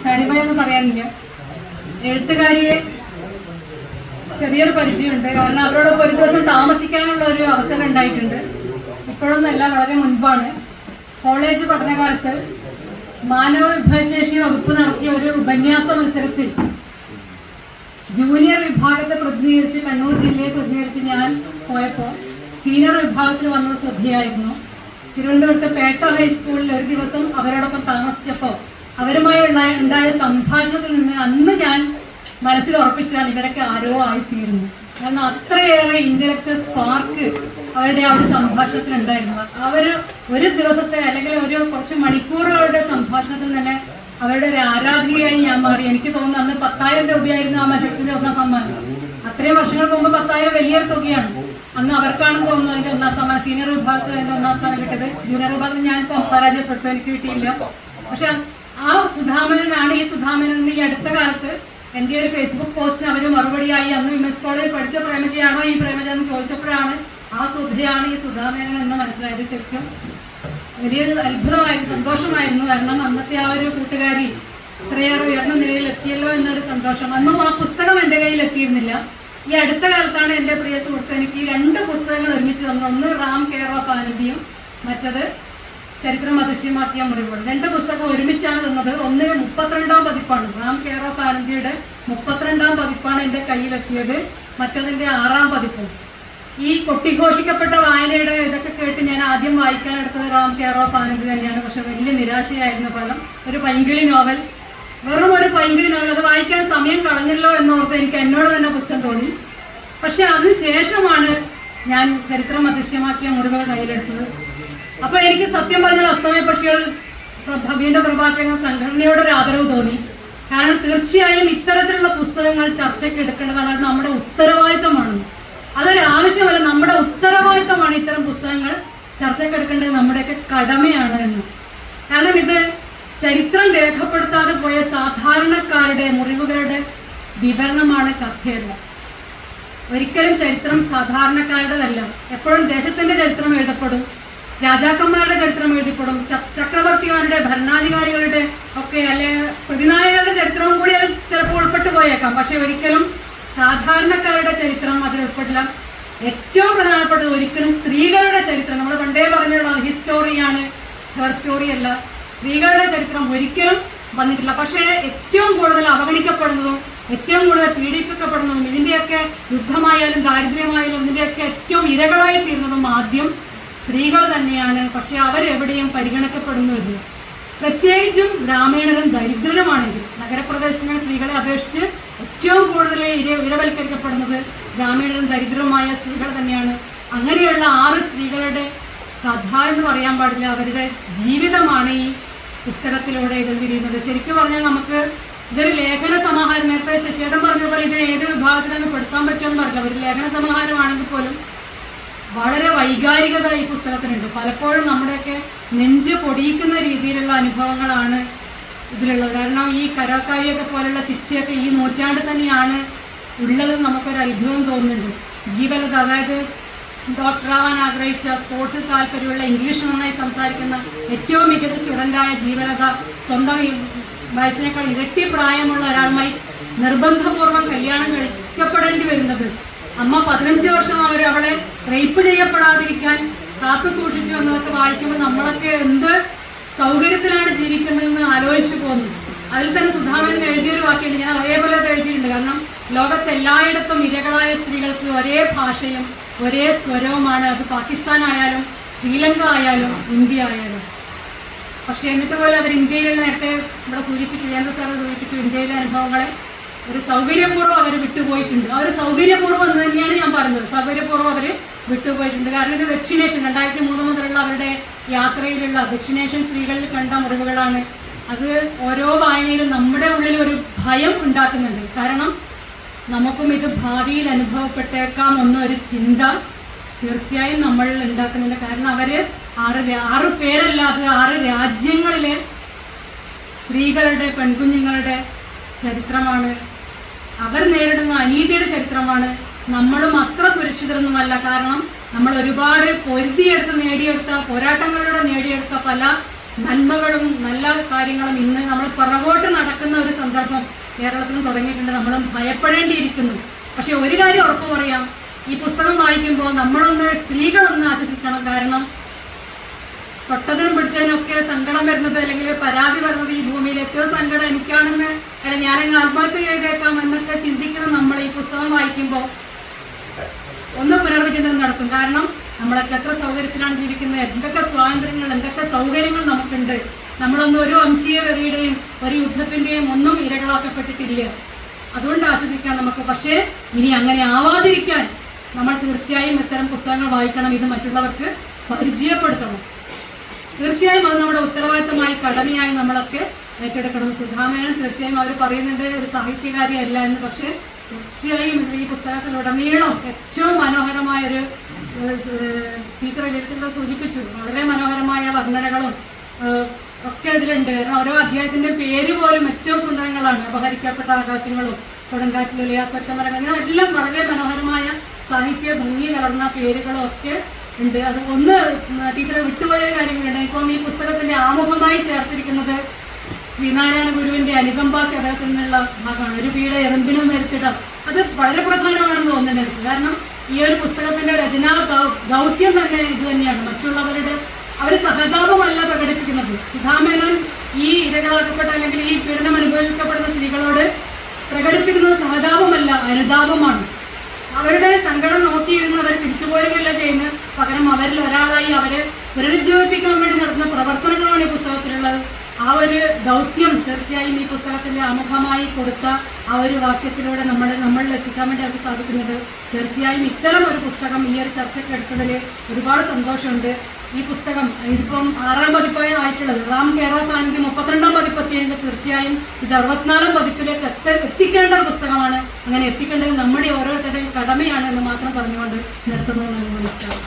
കാര്യമായൊന്നും പറയാനില്ല. എഴുത്തുകാരിയെ ചെറിയൊരു പരിചയമുണ്ട്. കാരണം അവരോടൊപ്പം ഒരു ദിവസം താമസിക്കാനുള്ള ഒരു അവസരം ഉണ്ടായിട്ടുണ്ട്. ഇപ്പോഴൊന്നുമല്ല, വളരെ മുൻപാണ്. കോളേജ് പഠനകാലത്ത് മാനവ വിഭവശേഷി വകുപ്പ് നടത്തിയ ഒരു ഉപന്യാസ മത്സരത്തിൽ ജൂനിയർ വിഭാഗത്തെ പ്രതിനിധീകരിച്ച്, കണ്ണൂർ ജില്ലയെ പ്രതിനിധീകരിച്ച് ഞാൻ പോയപ്പോൾ സീനിയർ വിഭാഗത്തിൽ വന്നത് ശ്രദ്ധയായിരുന്നു. തിരുവനന്തപുരത്തെ പേട്ട ഹൈസ്കൂളിൽ ഒരു ദിവസം അവരോടൊപ്പം താമസിച്ചപ്പോൾ അവരുമായി ഉണ്ടായ സംഭാഷണത്തിൽ നിന്ന് അന്ന് ഞാൻ മനസ്സിൽ ഉറപ്പിച്ചതാണ് ഇവരൊക്കെ ആരോ ആയിത്തീരുന്നു. കാരണം അത്രയേറെ ഇന്റലക്ച്വൽ സ്പാർക്ക് അവരുടെ ആ ഒരു സംഭാഷണത്തിൽ ഉണ്ടായിരുന്നു. അവർ ഒരു ദിവസത്തെ അല്ലെങ്കിൽ ഒരു കുറച്ച് മണിക്കൂറുകളുടെ സംഭാഷണത്തിൽ തന്നെ അവരുടെ ഒരു ആരാധികയായി ഞാൻ മാറി. എനിക്ക് തോന്നുന്നു അന്ന് 10,000 രൂപയായിരുന്നു ആ മത്സരത്തിന്റെ ഒന്നാം സമ്മാനം. അത്രയും വർഷങ്ങൾക്ക് മുമ്പ് 10,000 വലിയൊരു തുകയാണ്. അന്ന് അവർക്കാണെന്ന് തോന്നുന്നു അതിന്റെ ഒന്നാം സമ്മാനം. സീനിയർ വിഭാഗത്തിൽ അതിന്റെ ഒന്നാം സ്ഥാനം കിട്ടിയത്. ജൂനിയർ വിഭാഗത്തിൽ ഞാനിപ്പോൾ പരാജയപ്പെട്ടു, എനിക്ക് കിട്ടിയില്ല. പക്ഷെ ആ സുധാമനാണ് ഈ സുധാമനൻ. ഈ അടുത്ത കാലത്ത് എൻ്റെ ഒരു ഫേസ്ബുക്ക് പോസ്റ്റിന് അവർ മറുപടിയായി അന്ന് വിമൻസ് കോളേജിൽ പഠിച്ച പ്രേമജയാണോ ഈ പ്രേമജ എന്ന് ചോദിച്ചപ്പോഴാണ് ആ സുധയാണ് ഈ സുധാമനൻ എന്ന് മനസ്സിലായത്. ശരിക്കും വലിയൊരു അത്ഭുതമായിരുന്നു, സന്തോഷമായിരുന്നു. കാരണം അന്നത്തെ ആ ഒരു കൂട്ടുകാരി ഇത്രയേറെ ഉയർന്ന നിലയിൽ എത്തിയല്ലോ എന്നൊരു സന്തോഷം. അന്നും ആ പുസ്തകം എൻ്റെ കയ്യിൽ എത്തിയിരുന്നില്ല. ഈ അടുത്ത കാലത്താണ് എൻ്റെ പ്രിയ സുഹൃത്ത് എനിക്ക് 2 പുസ്തകങ്ങൾ ഒരുമിച്ച് തന്നു. ഒന്ന് റാം കെയർ ഓഫ് ആനന്ദിയും മറ്റത് ചരിത്രം അദൃശ്യമാക്കിയ മുറിവുകൾ. 2 പുസ്തകം ഒരുമിച്ചാണ് തന്നത്. ഒന്ന് 32ാം പതിപ്പാണ്, റാം കെയർ ഓഫ് ആനന്ദിയുടെ 32ാം പതിപ്പാണ് എൻ്റെ കയ്യിലെത്തിയത്. മറ്റതിൻ്റെ 6ാം പതിപ്പും. ഈ കൊട്ടിഘോഷിക്കപ്പെട്ട വായനയുടെ ഇതൊക്കെ കേട്ട് ഞാൻ ആദ്യം വായിക്കാനെടുത്തത് റാം കെയർ ഓഫ് ആനന്ദി തന്നെയാണ്. പക്ഷെ വലിയ നിരാശയായിരുന്നു ഫലം. ഒരു പൈങ്കിളി നോവൽ, വെറും ഒരു പൈങ്കിളി നോവൽ. അത് വായിക്കാൻ സമയം കളഞ്ഞല്ലോ എന്നോർത്ത് എനിക്ക് എന്നോട് തന്നെ പുച്ഛം തോന്നി. പക്ഷെ അതിനുശേഷമാണ് ഞാൻ ചരിത്രം അദൃശ്യമാക്കിയ മുറിവുകൾ കയ്യിലെടുത്തത്. അപ്പൊ എനിക്ക് സത്യം പറഞ്ഞാൽ അസ്തമയ പക്ഷികൾ വീണ്ടും പ്രഭാകരൻ സംഘടനയോട് ഒരു ആദരവ് തോന്നി. കാരണം തീർച്ചയായും ഇത്തരത്തിലുള്ള പുസ്തകങ്ങൾ ചർച്ചയ്ക്ക് എടുക്കേണ്ടതാണ്. അത് നമ്മുടെ ഉത്തരവാദിത്തമാണ്. അതൊരു ആവശ്യമല്ല, നമ്മുടെ ഉത്തരവാദിത്തമാണ് ഇത്തരം പുസ്തകങ്ങൾ ചർച്ചയ്ക്ക് എടുക്കേണ്ടത്. നമ്മുടെയൊക്കെ കടമയാണ് എന്ന്. കാരണം ഇത് ചരിത്രം രേഖപ്പെടുത്താതെ പോയ സാധാരണക്കാരുടെ മുറിവുകളുടെ വിവരണമാണ്, കഥയല്ല. ഒരിക്കലും ചരിത്രം സാധാരണക്കാരുടേതല്ല. എപ്പോഴും ദേശത്തിന്റെ ചരിത്രം എഴുതപ്പെടും, രാജാക്കന്മാരുടെ ചരിത്രം എഴുതപ്പെടും, ചക്രവർത്തിമാരുടെ, ഭരണാധികാരികളുടെ ഒക്കെ, അല്ലെ പ്രതിനായകരുടെ ചരിത്രവും കൂടി അതിൽ ചിലപ്പോൾ ഉൾപ്പെട്ടു പോയേക്കാം. പക്ഷെ ഒരിക്കലും സാധാരണക്കാരുടെ ചരിത്രം അതിൽ ഉൾപ്പെട്ടില്ല. ഏറ്റവും പ്രധാനപ്പെട്ടത് ഒരിക്കലും സ്ത്രീകളുടെ ചരിത്രം, നമ്മൾ പണ്ടേ പറഞ്ഞുള്ള ഹിസ്റ്റോറിയാണ്, ഹെർ സ്റ്റോറി അല്ല. സ്ത്രീകളുടെ ചരിത്രം ഒരിക്കലും വന്നിട്ടില്ല. പക്ഷേ ഏറ്റവും കൂടുതൽ അവഗണിക്കപ്പെടുന്നതും ഏറ്റവും കൂടുതൽ പീഡിപ്പിക്കപ്പെടുന്നതും ഇതിൻ്റെയൊക്കെ യുദ്ധമായാലും ദാരിദ്ര്യമായാലും ഇതിൻ്റെയൊക്കെ ഏറ്റവും ഇരകളായി തീർന്നതും ആദ്യം സ്ത്രീകൾ തന്നെയാണ്. പക്ഷെ അവരെവിടെയും പരിഗണിക്കപ്പെടുന്നുമില്ല. പ്രത്യേകിച്ചും ഗ്രാമീണരും ദരിദ്രരുമാണെങ്കിൽ, നഗരപ്രദേശങ്ങളിൽ സ്ത്രീകളെ അപേക്ഷിച്ച് ഏറ്റവും കൂടുതൽ ഇരവൽക്കരിക്കപ്പെടുന്നത് ഗ്രാമീണരും ദരിദ്രരുമായ സ്ത്രീകൾ തന്നെയാണ്. അങ്ങനെയുള്ള 6 സ്ത്രീകളുടെ കഥ എന്ന് പറയാൻ പാടില്ല, അവരുടെ ജീവിതമാണ് ഈ പുസ്തകത്തിലൂടെ എഴുതിയിരിക്കുന്നത്. ശരിക്കും പറഞ്ഞാൽ നമുക്ക് ഇതൊരു ലേഖന സമാഹാരം, നേരത്തെ ശശിയേട്ടൻ പറഞ്ഞ പോലെ ഇത് ഏത് വിഭാഗത്തിലാണ് പെടുത്താൻ പറ്റുമെന്ന് പറഞ്ഞില്ല. ഒരു ലേഖന സമാഹാരമാണെങ്കിൽ പോലും വളരെ വൈകാരികത ഈ പുസ്തകത്തിനുണ്ട്. പലപ്പോഴും നമ്മുടെയൊക്കെ നെഞ്ച് പൊടിയിക്കുന്ന രീതിയിലുള്ള അനുഭവങ്ങളാണ് ഇതിലുള്ളത്. കാരണം ഈ കരാക്കാരിയൊക്കെ പോലുള്ള ശിക്ഷയൊക്കെ ഈ നൂറ്റാണ്ട് തന്നെയാണ് ഉള്ളതെന്ന് നമുക്കൊരു അത്ഭുതം തോന്നുന്നുണ്ട്. ജീവലത, അതായത് ഡോക്ടറാവാൻ ആഗ്രഹിച്ച, സ്പോർട്സിൽ താല്പര്യമുള്ള, ഇംഗ്ലീഷ് നന്നായി സംസാരിക്കുന്ന ഏറ്റവും മികച്ച സ്റ്റുഡൻ്റായ ജീവലത സ്വന്തം വയസ്സിനേക്കാൾ ഇരട്ടി പ്രായമുള്ള ഒരാളുമായി നിർബന്ധപൂർവ്വം കല്യാണം കഴിക്കപ്പെടേണ്ടി വരുന്നത്. അമ്മ 15 വർഷം അവളെ റേപ്പ് ചെയ്യപ്പെടാതിരിക്കാൻ കാത്തു സൂക്ഷിച്ചു എന്നതൊക്കെ വായിക്കുമ്പോൾ നമ്മളൊക്കെ എന്ത് സൗകര്യത്തിലാണ് ജീവിക്കുന്നതെന്ന് ആലോചിച്ചു പോകുന്നു. അതിൽ തന്നെ സുധാമൻ എഴുതിയൊരു വാക്യമുണ്ട്, ഞാൻ അതേപോലെ അത് എഴുതിയിട്ടുണ്ട്. കാരണം ലോകത്തെല്ലായിടത്തും ഇരകളായ സ്ത്രീകൾക്ക് ഒരേ ഭാഷയും ഒരേ സ്വരവുമാണ്. അത് പാകിസ്ഥാൻ ആയാലും ശ്രീലങ്ക ആയാലും ഇന്ത്യ ആയാലും. പക്ഷെ എന്നിട്ട് പോലെ അവർ ഇന്ത്യയിൽ, നേരത്തെ ഇവിടെ സൂചിപ്പിച്ചു, ജയന്ത സാറ് സൂചിപ്പിച്ചു, ഇന്ത്യയിലെ അനുഭവങ്ങളെ ഒരു സൗകര്യപൂർവ്വം അവർ വിട്ടുപോയിട്ടുണ്ട്. അവർ സൗകര്യപൂർവ്വം എന്ന് തന്നെയാണ് ഞാൻ പറയുന്നത്. സൗകര്യപൂർവ്വം അവർ വിട്ടുപോയിട്ടുണ്ട്. കാരണം ഇത് ദക്ഷിണേഷ്യൻ 2003 മുതലുള്ള അവരുടെ യാത്രയിലുള്ള ദക്ഷിണേഷ്യൻ സ്ത്രീകളിൽ കണ്ട മുറിവുകളാണ്. അത് ഓരോ വായനയിലും നമ്മുടെ ഉള്ളിൽ ഒരു ഭയം ഉണ്ടാക്കുന്നുണ്ട്. കാരണം നമുക്കും ഇത് ഭാവിയിൽ അനുഭവപ്പെട്ടേക്കാം എന്നൊരു ചിന്ത തീർച്ചയായും നമ്മൾ ഉണ്ടാക്കുന്നുണ്ട്. കാരണം അവര് 6 പേരല്ല, അത് 6 രാജ്യങ്ങളിലെ സ്ത്രീകളുടെ, പെൺകുഞ്ഞുങ്ങളുടെ ചരിത്രമാണ്. അവർ നേരിടുന്ന അനീതിയുടെ ചരിത്രമാണ്. നമ്മളും അത്ര സുരക്ഷിതരൊന്നുമല്ല. കാരണം നമ്മൾ ഒരുപാട് നേടിയെടുത്ത പോരാട്ടങ്ങളിലൂടെ നേടിയെടുത്ത പല നന്മകളും നല്ല കാര്യങ്ങളും ഇന്ന് നമ്മൾ പുറകോട്ട് നടക്കുന്ന സന്ദർഭം കേരളത്തിലും തുടങ്ങിയിട്ടുണ്ട്. നമ്മളും ഭയപ്പെടേണ്ടിയിരിക്കുന്നു. പക്ഷെ ഒരു കാര്യം ഉറപ്പ് പറയാം, ഈ പുസ്തകം വായിക്കുമ്പോൾ സ്ത്രീകളൊന്ന് ആശ്വസിക്കണം. കാരണം തൊട്ടതിനും പിടിച്ചതിനൊക്കെ സങ്കടം വരുന്നത് അല്ലെങ്കിൽ പരാതി വരുന്നത് ഈ ഭൂമിയിൽ ഏറ്റവും സങ്കടം എനിക്കാണെന്ന്, അല്ലെങ്കിൽ ഞാനങ്ങ് ആത്മഹത്യ ചെയ്തേക്കാം എന്നൊക്കെ ചിന്തിക്കുന്ന നമ്മൾ ഈ പുസ്തകം വായിക്കുമ്പോൾ ഒന്ന് പുനർവിചിന്തനം നടത്തും. കാരണം നമ്മളൊക്കെ എത്ര സൗകര്യത്തിലാണ് ജീവിക്കുന്നത്, എന്തൊക്കെ സ്വാതന്ത്ര്യങ്ങൾ, എന്തൊക്കെ സൗകര്യങ്ങൾ നമുക്കുണ്ട്. നമ്മളൊന്നും ഒരു വംശീയ വെറിയുടെയും ഒരു യുദ്ധത്തിന്റെയും ഒന്നും ഇരകളാക്കപ്പെട്ടിട്ടില്ല. അതുകൊണ്ട് ആശ്വസിക്കാം നമുക്ക്. പക്ഷേ ഇനി അങ്ങനെ ആവാതിരിക്കാൻ നമ്മൾ തീർച്ചയായും ഇത്തരം പുസ്തകങ്ങൾ വായിക്കണം. ഇത് മറ്റുള്ളവർക്ക് പരിചയപ്പെടുത്തണം. തീർച്ചയായും അത് നമ്മുടെ ഉത്തരവാദിത്തമായി, കടമയായി നമ്മളൊക്കെ ഏറ്റെടുക്കണം. സുധാമേനോൻ തീർച്ചയായും അവർ പറയുന്നുണ്ട് ഒരു സാഹിത്യകാരിയല്ല എന്ന്. പക്ഷേ തീർച്ചയായും ഈ പുസ്തകത്തിലുടനീളം ഏറ്റവും മനോഹരമായൊരു ടീച്ചർ എഴുത്തുകൾ സൂചിപ്പിച്ചു, വളരെ മനോഹരമായ വർണ്ണനകളും ഒക്കെ ഇതിലുണ്ട്. ഓരോ അധ്യായത്തിന്റെ പേര് പോലും ഏറ്റവും സുന്ദരങ്ങളാണ്. അപഹരിക്കപ്പെട്ട ആകാശങ്ങളും കൊടുങ്കാറ്റിലൊലിയാത്ത മരങ്ങൾ, അങ്ങനെ എല്ലാം വളരെ മനോഹരമായ സാഹിത്യ ഭംഗി കലർന്ന പേരുകളും ഒക്കെ ഉണ്ട്. അത് ഒന്ന് ടീച്ചറെ വിട്ടുപോയ കാര്യങ്ങളുണ്ട്. ഇപ്പം ഈ പുസ്തകത്തിന്റെ ആമുഖമായി ചേർത്തിരിക്കുന്നത് ശ്രീനാരായണ ഗുരുവിന്റെ അനുകമ്പാസ് അദ്ദേഹത്തിൽ നിന്നുള്ള ഭാഗമാണ്. ഒരു പീഡ എറുമ്പിനും വരുത്തിടം. അത് വളരെ പ്രധാനമാണെന്ന് തോന്നുന്നത്. കാരണം ഈ ഒരു പുസ്തകത്തിന്റെ രചനാ ദൗത്യം തന്നെ ഇത് തന്നെയാണ്. മറ്റുള്ളവരുടെ അവർ സഹതാപമല്ല പ്രകടിപ്പിക്കുന്നത്. സുധാമേനോൻ ഈ ഇരകളാക്കപ്പെട്ട അല്ലെങ്കിൽ ഈ പീഡനം അനുഭവിക്കപ്പെടുന്ന സ്ത്രീകളോട് പ്രകടിപ്പിക്കുന്നത് സഹതാപമല്ല, അനുതാപമാണ്. അവരുടെ സങ്കടം നോക്കിയിരുന്ന് അവർ തിരിച്ചുപോവുകയല്ല ചെയ്യുന്നത്. പകരം അവരിൽ ഒരാളായി അവരെ പുനരുജ്ജീവിപ്പിക്കാൻ വേണ്ടി നടത്തുന്ന പ്രവർത്തനങ്ങളാണ് ഈ പുസ്തകത്തിലുള്ളത്. ആ ഒരു ദൗത്യം തീർച്ചയായും ഈ പുസ്തകത്തിന്റെ ആമുഖമായി കൊടുത്ത ആ ഒരു വാക്യത്തിലൂടെ നമ്മളിൽ എത്തിക്കാൻ വേണ്ടി അവർക്ക് സാധിക്കുന്നുണ്ട്. തീർച്ചയായും ഇത്തരം ഒരു പുസ്തകം ഈ ഒരു ചർച്ചയ്ക്ക് എടുത്തതിൽ ഒരുപാട് സന്തോഷമുണ്ട്. ഈ പുസ്തകം ഇതിപ്പം 6ാം പതിപ്പാണ് ആയിട്ടുള്ളത്. റാം കേരള സാന്നിധ്യം 32ാം പതിപ്പെത്തിയെങ്കിൽ തീർച്ചയായും ഇത് 64ാം പതിപ്പിലേക്ക് എത്തിക്കേണ്ട ഒരു പുസ്തകമാണ്. അങ്ങനെ എത്തിക്കേണ്ടത് നമ്മുടെ ഓരോരുത്തരുടെയും കടമയാണ് എന്ന് മാത്രം പറഞ്ഞുകൊണ്ട് നിർത്തുന്നു. നമസ്കാരം.